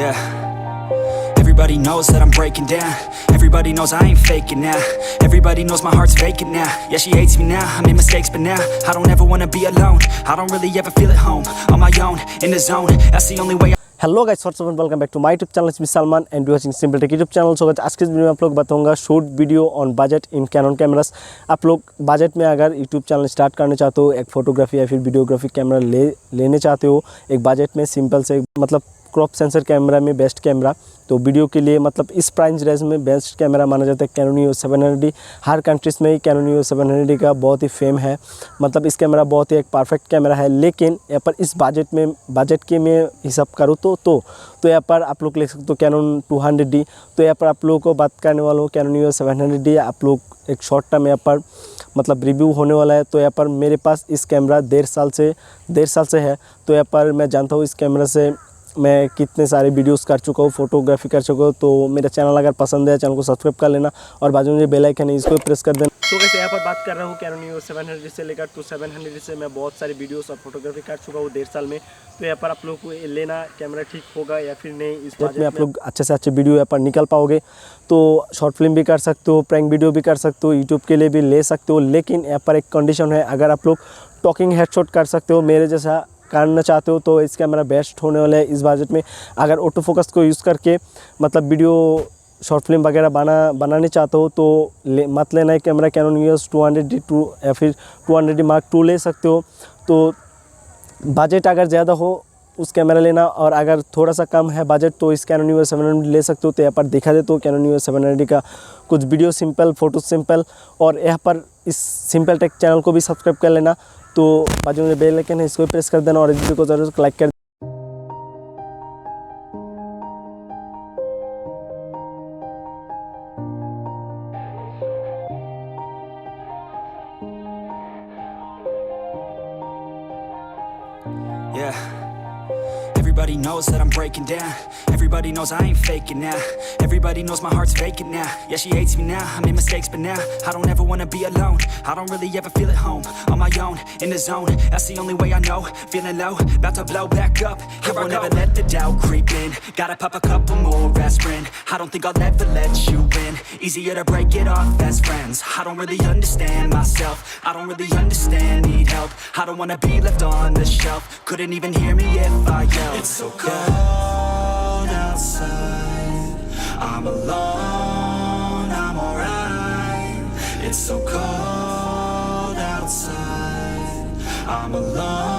Yeah. Everybody knows that I'm breaking down. Everybody knows I ain't faking now. Everybody knows my heart's vacant now. Yeah, she hates me now, I made mistakes but now I don't ever wanna be alone. I don't really ever feel at home. On my own, in the zone, that's the only way. Hello guys, what's up and welcome back to my YouTube channel. It's me Salman and you watching simple tech YouTube channel. So guys, आज के इस video में आप लोग बताऊंगा shoot video on budget in Canon cameras. आप लोग budget में अगर यूट्यूब चैनल स्टार्ट करना चाहते हो, एक फोटोग्राफी या फिर वीडियोग्राफी कैमरा लेने चाहते हो, एक बजट में सिंपल से मतलब क्रॉप सेंसर कैमरा में बेस्ट कैमरा, तो वीडियो के लिए मतलब इस प्राइस रेंज में बेस्ट कैमरा माना जाता है कैनन EOS 700D। हर कंट्रीज़ में ही कैनन EOS 700D का बहुत ही फेम है। मतलब इस कैमरा बहुत ही एक परफेक्ट कैमरा है, लेकिन यहाँ पर इस बजट के में हिसाब करूँ तो यहाँ पर आप लोग ले सकते हो कैनन 200D। तो यहाँ पर आप लोगों को बात करने वाला हूँ कैनन EOS 700D। आप लोग एक शॉर्ट टर्म यहाँ पर मतलब रिव्यू होने वाला है। तो यहाँ पर मेरे पास इस कैमरा 1.5 साल से है। तो यहाँ पर मैं जानता हूँ इस कैमरा से मैं कितने सारे वीडियोस कर चुका हूँ, फोटोग्राफी कर चुका हूँ। तो मेरा चैनल अगर पसंद है, चैनल को सब्सक्राइब कर लेना और बाजू में जो बेल आइकन है इसको प्रेस कर देना। तो कैसे यहाँ पर बात कर रहा हूँ कैनन EOS 700 से लेकर 700 से मैं बहुत सारी वीडियोस और फोटोग्राफी कर चुका हूँ 1.5 साल में। तो यहाँ पर आप लोग को लेना कैमरा ठीक होगा या फिर नहीं, इस बात में आप लोग अच्छे से अच्छे वीडियो यहाँ पर निकल पाओगे। तो शॉर्ट फिल्म भी कर सकते हो, प्रैंक वीडियो भी कर सकते हो, यूट्यूब के लिए भी ले सकते हो। लेकिन यहाँ पर एक कंडीशन है, अगर आप लोग टॉकिंग हेडशॉट कर सकते हो मेरे जैसा करना चाहते हो तो इस कैमरा बेस्ट होने वाला है इस बजट में। अगर ऑटो फोकस को यूज़ करके मतलब वीडियो शॉर्ट फिल्म वगैरह बनाने चाहते हो तो मत लेना है कैमरा कैनन EOS 200D या फिर 200D Mark II ले सकते हो। तो बजट अगर ज़्यादा हो उस कैमरा लेना, और अगर थोड़ा सा कम है बजट तो इस कैनन EOS 700D ले सकते हो। तो यहाँ पर दिखा देते हो कैनन EOS 700D का कुछ वीडियो सिंपल, फोटो सिंपल, और यहाँ पर इस सिंपल टेक चैनल को भी सब्सक्राइब कर लेना। तो बाजू में बेल आइकन है इसको प्रेस कर देना और इस वीडियो को ज़रूर लाइक कर। Yeah. Everybody knows that I'm breaking down. Everybody knows I ain't faking now. Everybody knows my heart's vacant now. Yeah, she hates me now, I made mistakes but now I don't ever wanna be alone. I don't really ever feel at home. On my own, in the zone, that's the only way I know. Feeling low, about to blow back up. Here I won't ever let the doubt creep in. Gotta pop a couple more aspirin. I don't think I'll ever let you in. Easier to break it off best friends. I don't really understand myself. I don't really understand, need help. I don't wanna be left on the shelf. Couldn't even hear me if I yelled. It's so cold outside, I'm alone, I'm alright. It's so cold outside, I'm alone.